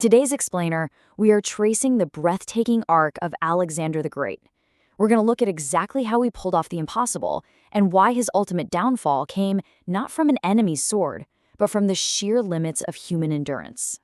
Today's explainer, we are tracing the breathtaking arc of Alexander the Great. We're going to look at exactly how he pulled off the impossible and why his ultimate downfall came not from an enemy's sword, but from the sheer limits of human endurance.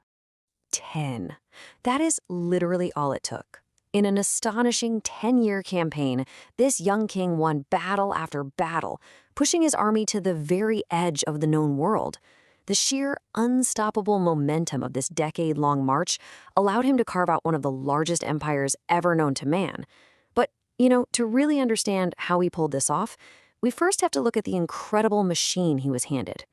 10. That is literally all it took. In an astonishing 10-year campaign, this young king won battle after battle, pushing his army to the very edge of the known world. The sheer, unstoppable momentum of this decade-long march allowed him to carve out one of the largest empires ever known to man. But, to really understand how he pulled this off, we first have to look at the incredible machine he was handed.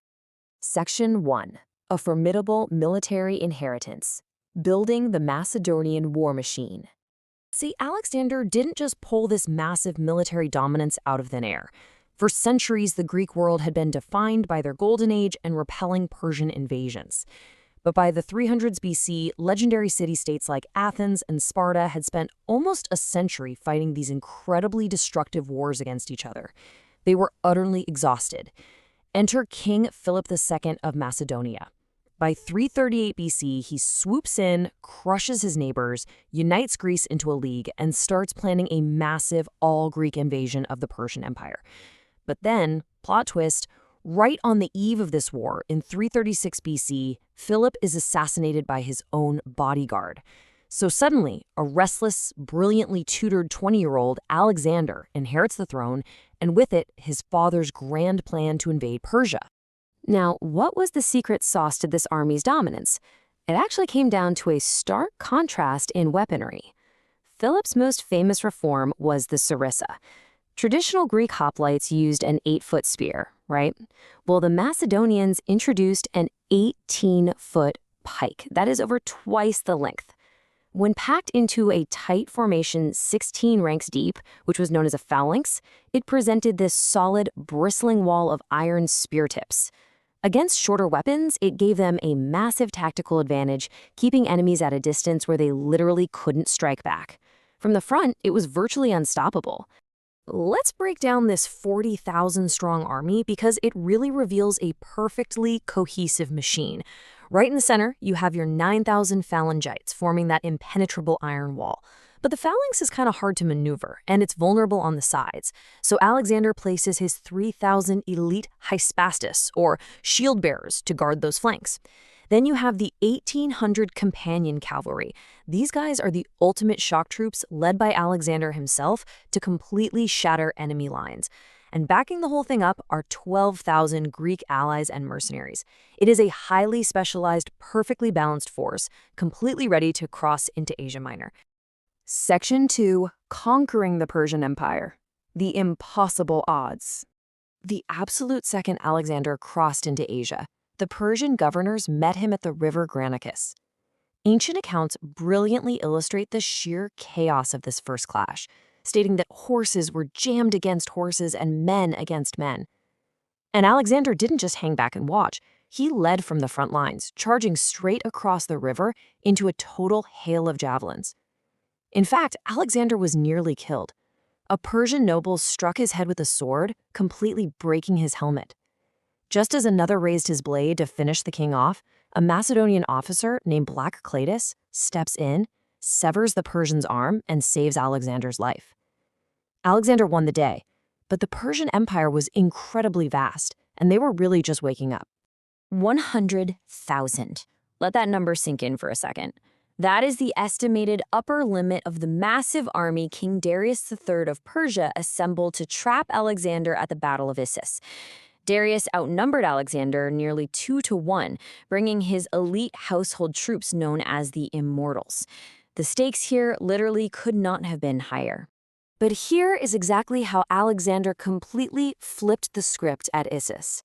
Section 1. A formidable military inheritance. Building the Macedonian war machine. See, Alexander didn't just pull this massive military dominance out of thin air. For centuries, the Greek world had been defined by their golden age and repelling Persian invasions. But by the 300s BC, legendary city-states like Athens and Sparta had spent almost a century fighting these incredibly destructive wars against each other. They were utterly exhausted. Enter King Philip II of Macedonia. By 338 BC, he swoops in, crushes his neighbors, unites Greece into a league, and starts planning a massive all-Greek invasion of the Persian Empire. But then, plot twist, right on the eve of this war, in 336 BC, Philip is assassinated by his own bodyguard. So suddenly, a restless, brilliantly tutored 20-year-old Alexander inherits the throne, and with it, his father's grand plan to invade Persia. Now, what was the secret sauce to this army's dominance? It actually came down to a stark contrast in weaponry. Philip's most famous reform was the sarissa. Traditional Greek hoplites used an 8-foot spear, right? Well, the Macedonians introduced an 18-foot pike. That is over twice the length. When packed into a tight formation 16 ranks deep, which was known as a phalanx, it presented this solid, bristling wall of iron spear tips. Against shorter weapons, it gave them a massive tactical advantage, keeping enemies at a distance where they literally couldn't strike back. From the front, it was virtually unstoppable. Let's break down this 40,000-strong army because it really reveals a perfectly cohesive machine. Right in the center, you have your 9,000 phalangites forming that impenetrable iron wall. But the phalanx is kind of hard to maneuver, and it's vulnerable on the sides. So Alexander places his 3,000 elite hyspastus, or shield bearers, to guard those flanks. Then you have the 1,800 companion cavalry. These guys are the ultimate shock troops led by Alexander himself to completely shatter enemy lines. And backing the whole thing up are 12,000 Greek allies and mercenaries. It is a highly specialized, perfectly balanced force, completely ready to cross into Asia Minor. Section 2. Conquering the Persian Empire. The impossible odds. The absolute second Alexander crossed into Asia, the Persian governors met him at the river Granicus. Ancient accounts brilliantly illustrate the sheer chaos of this first clash, stating that horses were jammed against horses and men against men. And Alexander didn't just hang back and watch. He led from the front lines, charging straight across the river into a total hail of javelins. In fact, Alexander was nearly killed. A Persian noble struck his head with a sword, completely breaking his helmet. Just as another raised his blade to finish the king off, a Macedonian officer named Black Cletus steps in, severs the Persian's arm, and saves Alexander's life. Alexander won the day, but the Persian Empire was incredibly vast, and they were really just waking up. 100,000. Let that number sink in for a second. That is the estimated upper limit of the massive army King Darius III of Persia assembled to trap Alexander at the Battle of Issus. Darius outnumbered Alexander nearly 2-1, bringing his elite household troops known as the Immortals. The stakes here literally could not have been higher. But here is exactly how Alexander completely flipped the script at Issus.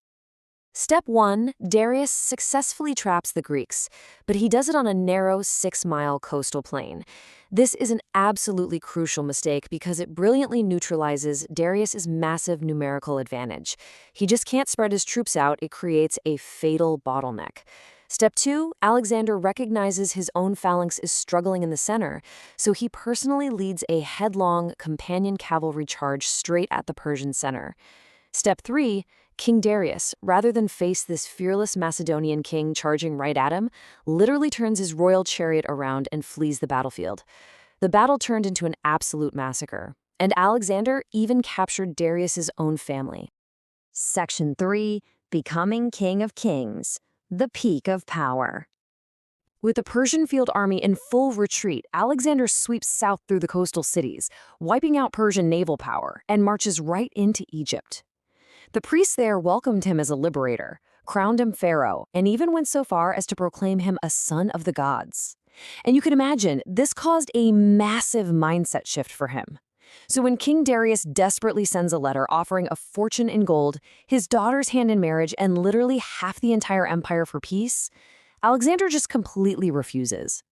Step 1, Darius successfully traps the Greeks, but he does it on a narrow 6-mile coastal plain. This is an absolutely crucial mistake because it brilliantly neutralizes Darius's massive numerical advantage. He just can't spread his troops out, it creates a fatal bottleneck. Step 2, Alexander recognizes his own phalanx is struggling in the center, so he personally leads a headlong companion cavalry charge straight at the Persian center. Step 3, King Darius, rather than face this fearless Macedonian king charging right at him, literally turns his royal chariot around and flees the battlefield. The battle turned into an absolute massacre, and Alexander even captured Darius's own family. Section 3. Becoming King of Kings. The peak of power. With the Persian field army in full retreat, Alexander sweeps south through the coastal cities, wiping out Persian naval power, and marches right into Egypt. The priests there welcomed him as a liberator, crowned him pharaoh, and even went so far as to proclaim him a son of the gods. And you can imagine, this caused a massive mindset shift for him. So when King Darius desperately sends a letter offering a fortune in gold, his daughter's hand in marriage, and literally half the entire empire for peace, Alexander just completely refuses.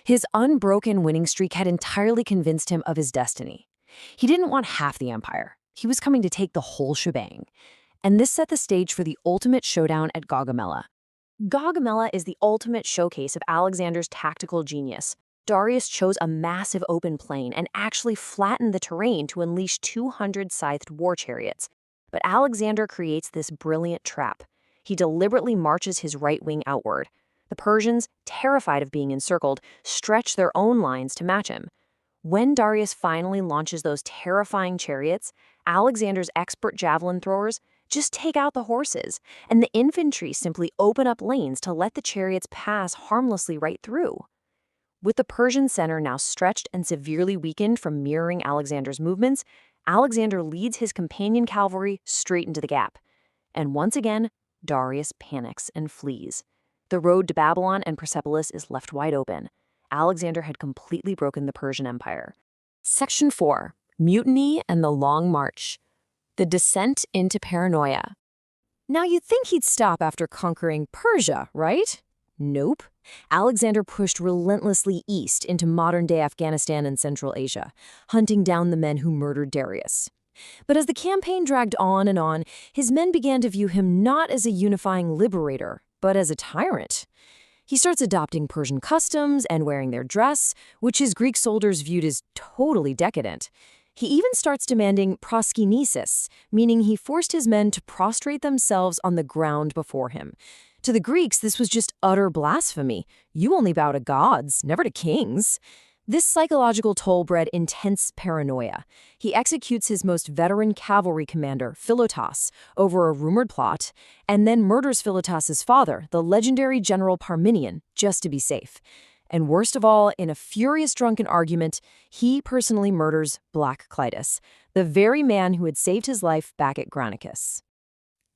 His unbroken winning streak had entirely convinced him of his destiny. He didn't want half the empire. He was coming to take the whole shebang. And this set the stage for the ultimate showdown at Gaugamela. Gaugamela is the ultimate showcase of Alexander's tactical genius. Darius chose a massive open plain and actually flattened the terrain to unleash 200 scythed war chariots. But Alexander creates this brilliant trap. He deliberately marches his right wing outward. The Persians, terrified of being encircled, stretch their own lines to match him. When Darius finally launches those terrifying chariots, Alexander's expert javelin throwers just take out the horses, and the infantry simply open up lanes to let the chariots pass harmlessly right through. With the Persian center now stretched and severely weakened from mirroring Alexander's movements, Alexander leads his companion cavalry straight into the gap. And once again, Darius panics and flees. The road to Babylon and Persepolis is left wide open. Alexander had completely broken the Persian Empire. Section 4. Mutiny and the Long March. The Descent into Paranoia. Now you'd think he'd stop after conquering Persia, right? Nope. Alexander pushed relentlessly east into modern-day Afghanistan and Central Asia, hunting down the men who murdered Darius. But as the campaign dragged on and on, his men began to view him not as a unifying liberator, but as a tyrant. He starts adopting Persian customs and wearing their dress, which his Greek soldiers viewed as totally decadent. He even starts demanding proskinesis, meaning he forced his men to prostrate themselves on the ground before him. To the Greeks, this was just utter blasphemy. You only bow to gods, never to kings. This psychological toll bred intense paranoia. He executes his most veteran cavalry commander, Philotas, over a rumored plot, and then murders Philotas's father, the legendary general Parmenion, just to be safe. And worst of all, in a furious drunken argument, he personally murders Black Clitus, the very man who had saved his life back at Granicus.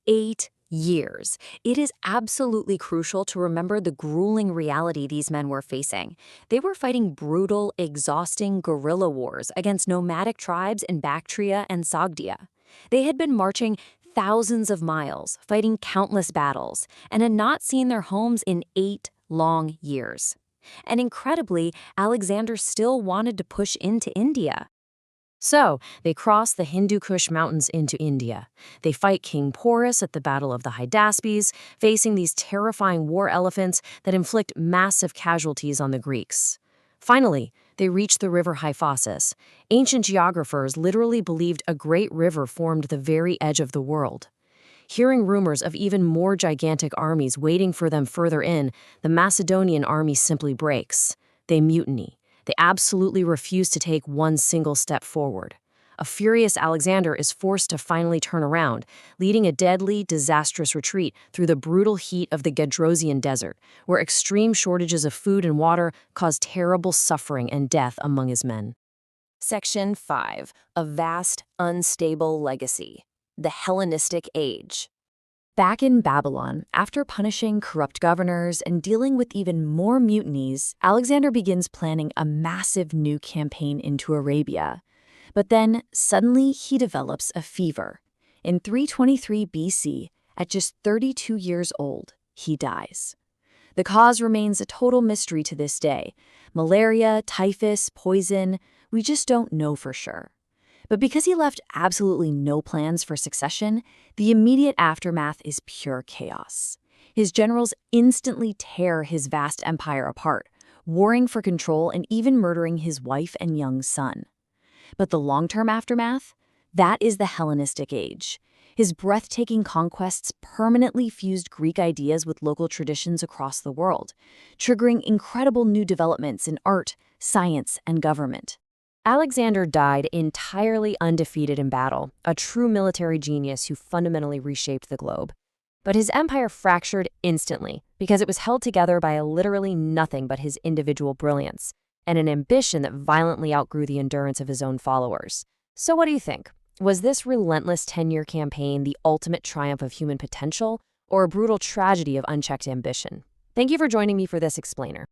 8 years. It is absolutely crucial to remember the grueling reality these men were facing. They were fighting brutal, exhausting guerrilla wars against nomadic tribes in Bactria and Sogdia. They had been marching thousands of miles, fighting countless battles, and had not seen their homes in 8 long years. And incredibly, Alexander still wanted to push into India. So, they cross the Hindu Kush mountains into India. They fight King Porus at the Battle of the Hydaspes, facing these terrifying war elephants that inflict massive casualties on the Greeks. Finally, they reach the river Hyphasis. Ancient geographers literally believed a great river formed the very edge of the world. Hearing rumors of even more gigantic armies waiting for them further in, the Macedonian army simply breaks. They mutiny. They absolutely refuse to take one single step forward. A furious Alexander is forced to finally turn around, leading a deadly, disastrous retreat through the brutal heat of the Gedrosian desert, where extreme shortages of food and water cause terrible suffering and death among his men. Section 5. A vast, unstable legacy. The Hellenistic Age. Back in Babylon, after punishing corrupt governors and dealing with even more mutinies, Alexander begins planning a massive new campaign into Arabia. But then, suddenly, he develops a fever. In 323 BC, at just 32 years old, he dies. The cause remains a total mystery to this day. Malaria, typhus, poison, we just don't know for sure. But because he left absolutely no plans for succession, the immediate aftermath is pure chaos. His generals instantly tear his vast empire apart, warring for control and even murdering his wife and young son. But the long-term aftermath? That is the Hellenistic Age. His breathtaking conquests permanently fused Greek ideas with local traditions across the world, triggering incredible new developments in art, science, and government. Alexander died entirely undefeated in battle, a true military genius who fundamentally reshaped the globe. But his empire fractured instantly because it was held together by literally nothing but his individual brilliance and an ambition that violently outgrew the endurance of his own followers. So what do you think? Was this relentless 10-year campaign the ultimate triumph of human potential or a brutal tragedy of unchecked ambition? Thank you for joining me for this explainer.